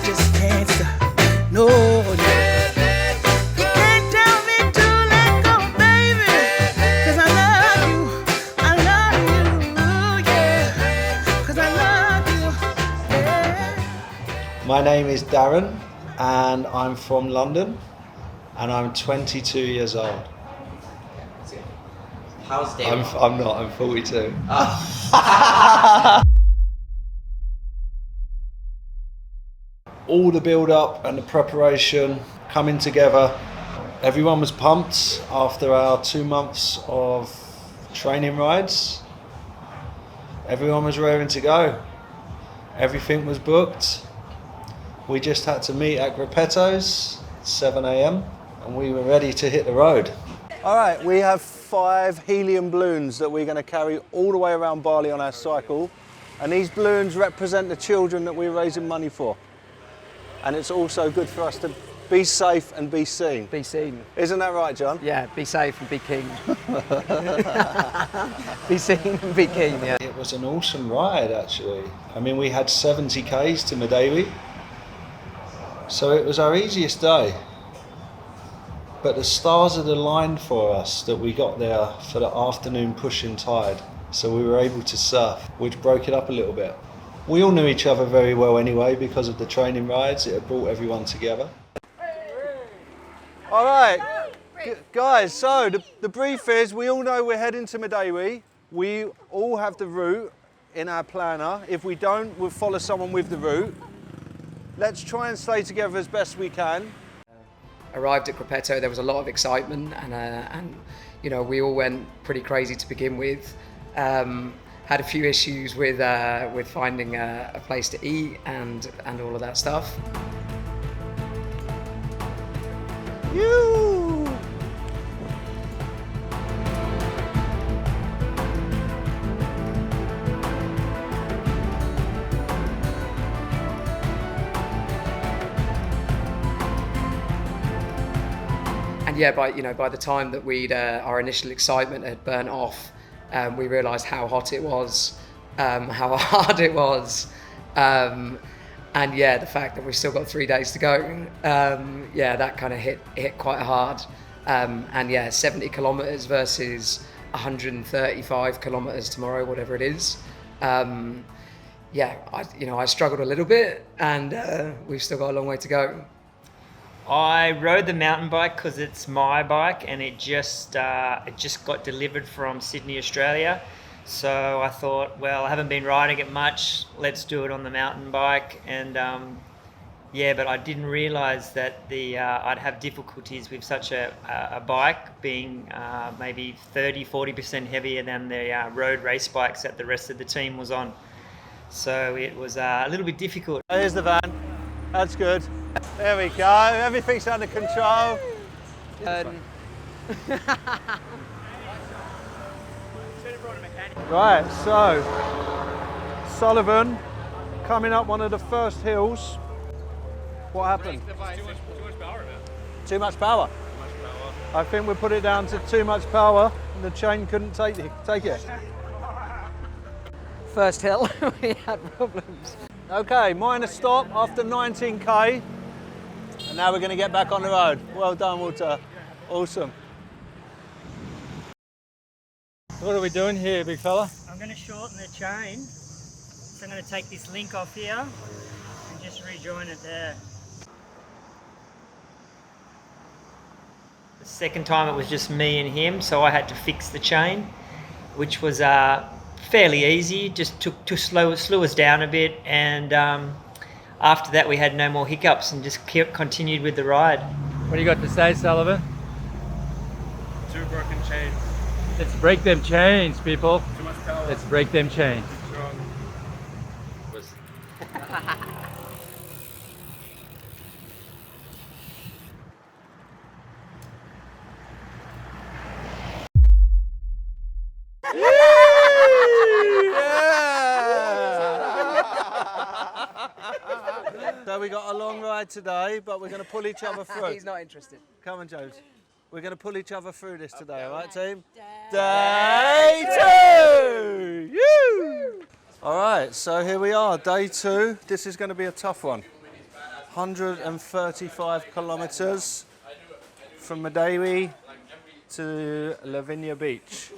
just can't stop. No, you can't tell me to let go, baby, 'cause I love you, yeah, 'cause I love you, yeah. My name is Darren and I'm from London and I'm 22 years old. How's day I'm not, I'm 42. All the build up and the preparation coming together. Everyone was pumped after our 2 months of training rides. Everyone was raring to go. Everything was booked. We just had to meet at Gruppetto's, 7 a.m, and we were ready to hit the road. All right, we have 5 helium balloons that we're going to carry all the way around Bali on our cycle. And these balloons represent the children that we're raising money for. And it's also good for us to be safe and be seen. Be seen. Isn't that right, John? Yeah, be safe and be king. Be seen and be king, yeah. It was an awesome ride, actually. I mean, we had 70 Ks to Medewi. So it was our easiest day. But the stars had aligned for us that we got there for the afternoon pushing tide. So we were able to surf, which broke it up a little bit. We all knew each other very well anyway because of the training rides. It had brought everyone together. All right, guys, so the brief is we all know we're heading to Medewi. We all have the route in our planner. If we don't, we'll follow someone with the route. Let's try and stay together as best we can. Arrived at Gruppetto, there was a lot of excitement and you know, we all went pretty crazy to begin with. Had a few issues with finding a place to eat and all of that stuff. You. And yeah, by the time that our initial excitement had burnt off, we realised how hot it was, how hard it was, and yeah, the fact that we've still got 3 days to go. Yeah, that kind of hit quite hard. And yeah, 70 kilometres versus 135 kilometres tomorrow, whatever it is. Yeah, I struggled a little bit, and we've still got a long way to go. I rode the mountain bike because it's my bike, and it just got delivered from Sydney, Australia. So I thought, well, I haven't been riding it much. Let's do it on the mountain bike. And yeah, but I didn't realise that I'd have difficulties with such a bike being maybe 30-40% heavier than the road race bikes that the rest of the team was on. So it was a little bit difficult. Here's the van. That's good. There we go. Everything's under control. Right, so Sullivan coming up one of the first hills. What happened? Too much power, man. Too much power. I think we put it down to too much power and the chain couldn't take it. First hill, we had problems. Okay, minor stop after 19k. And now we're going to get back on the road. Well done, Walter. Awesome. What are we doing here, big fella? I'm going to shorten the chain. So I'm going to take this link off here and just rejoin it there. The second time it was just me and him, so I had to fix the chain, which was fairly easy. Just to slew us down a bit, and after that we had no more hiccups and just continued with the ride. What do you got to say, Sullivan? 2 broken chains. Let's break them chains, people. Too much power. Let's break them chains. Strong. So we got a long ride today, but we're going to pull each other through. He's not interested. Come on, James. We're going to pull each other through this today, all right, team? Day 2! All right, so here we are, day 2. This is going to be a tough one. 135 kilometers from Medewi to Lavinia Beach.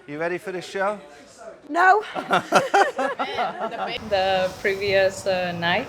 You ready for this show? No. The previous night,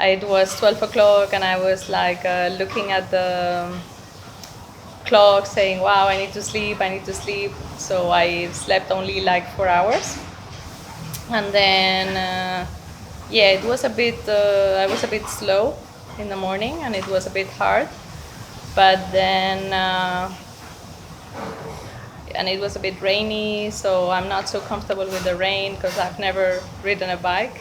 it was 12 o'clock and I was like looking at the clock saying, wow, I need to sleep, I need to sleep. So I slept only like 4 hours. And then, it was a bit, I was a bit slow in the morning and it was a bit hard. But then, and it was a bit rainy, so I'm not so comfortable with the rain because I've never ridden a bike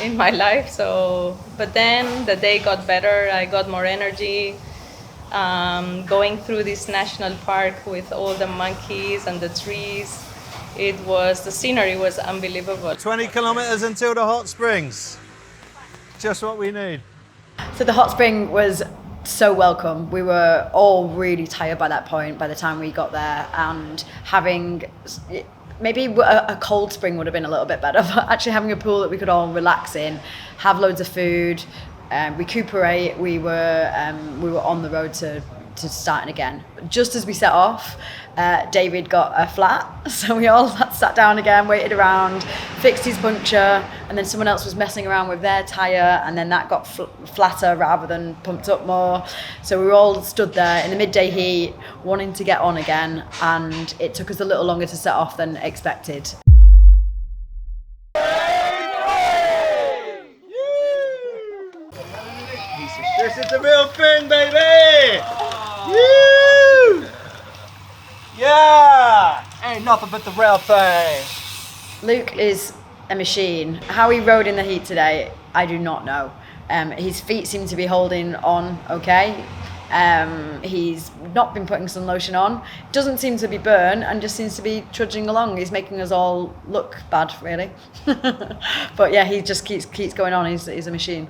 in my life. So, but then the day got better, I got more energy. Going through this national park with all the monkeys and the trees, the scenery was unbelievable. 20 kilometers until the hot springs. Just what we need. So the hot spring was so welcome. We were all really tired by that point, by the time we got there, and having maybe a cold spring would have been a little bit better, but actually having a pool that we could all relax in, have loads of food, recuperate. We were on the road to starting again. Just as we set off, David got a flat, so we all sat down again, waited around, fixed his puncture, and then someone else was messing around with their tyre, and then that got flatter rather than pumped up more. So we were all stood there in the midday heat, wanting to get on again, and it took us a little longer to set off than expected. This is the real thing, baby! Woo! Yeah! Ain't nothing but the real thing. Luke is a machine. How he rode in the heat today, I do not know. His feet seem to be holding on okay. He's not been putting sun lotion on. Doesn't seem to be burned and just seems to be trudging along. He's making us all look bad, really. But yeah, he just keeps going on. He's a machine.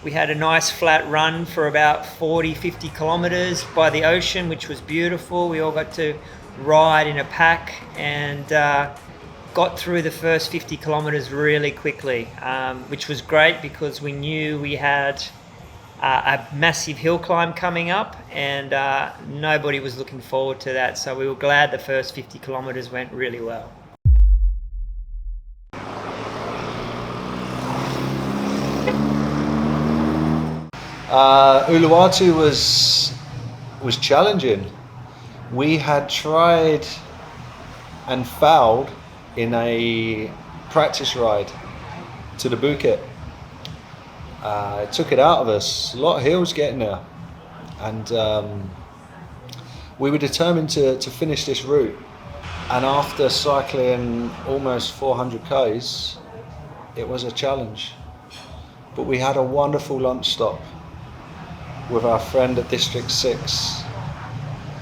We had a nice flat run for about 50 kilometers by the ocean, which was beautiful. We all got to ride in a pack and got through the first 50 kilometers really quickly, which was great because we knew we had a massive hill climb coming up and nobody was looking forward to that. So we were glad the first 50 kilometers went really well. Uluwatu was challenging. We had tried and fouled in a practice ride to the Bukit. It took it out of us. A lot of hills getting there, and we were determined to finish this route. And after cycling almost 400 k's, it was a challenge. But we had a wonderful lunch stop with our friend at District 6,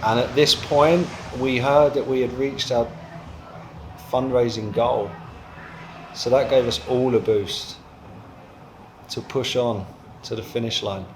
and at this point we heard that we had reached our fundraising goal, so that gave us all a boost to push on to the finish line.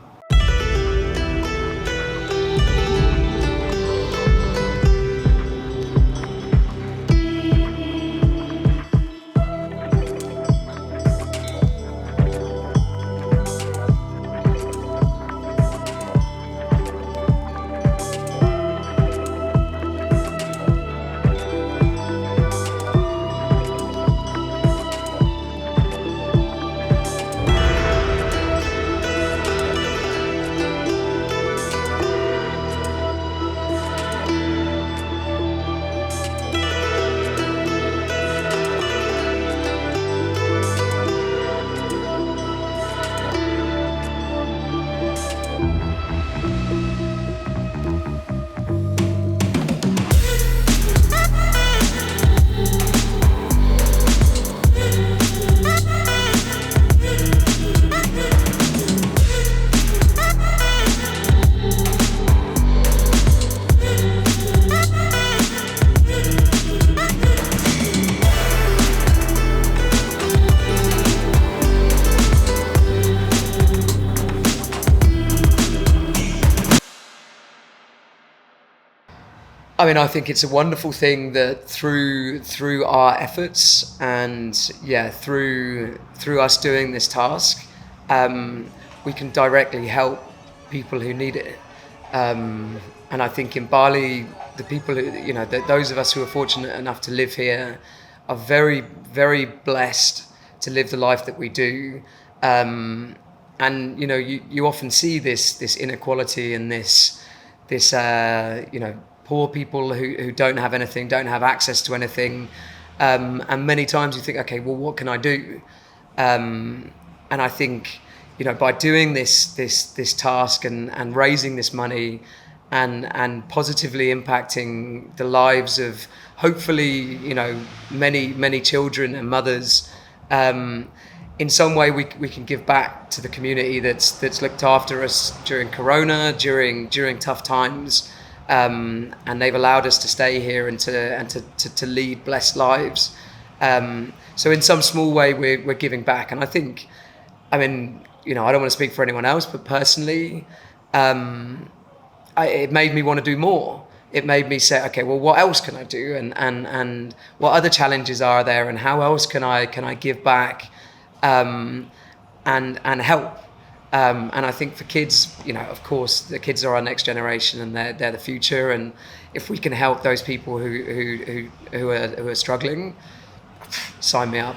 I mean, I think it's a wonderful thing that through our efforts and through us doing this task, we can directly help people who need it. And I think in Bali, the people who, those of us who are fortunate enough to live here are very, very blessed to live the life that we do. And you often see this inequality and this poor people who don't have anything, don't have access to anything, and many times you think, okay, well, what can I do? And I think, by doing this task and raising this money and positively impacting the lives of hopefully many children and mothers, in some way we can give back to the community that's looked after us during Corona, during tough times. And they've allowed us to stay here and to lead blessed lives. So in some small way, we're giving back. And I think, I don't want to speak for anyone else, but personally, it made me want to do more. It made me say, okay, well, what else can I do? And what other challenges are there? And how else can I give back and help? And I think for kids, of course, the kids are our next generation, and they're the future. And if we can help those people who are struggling, sign me up.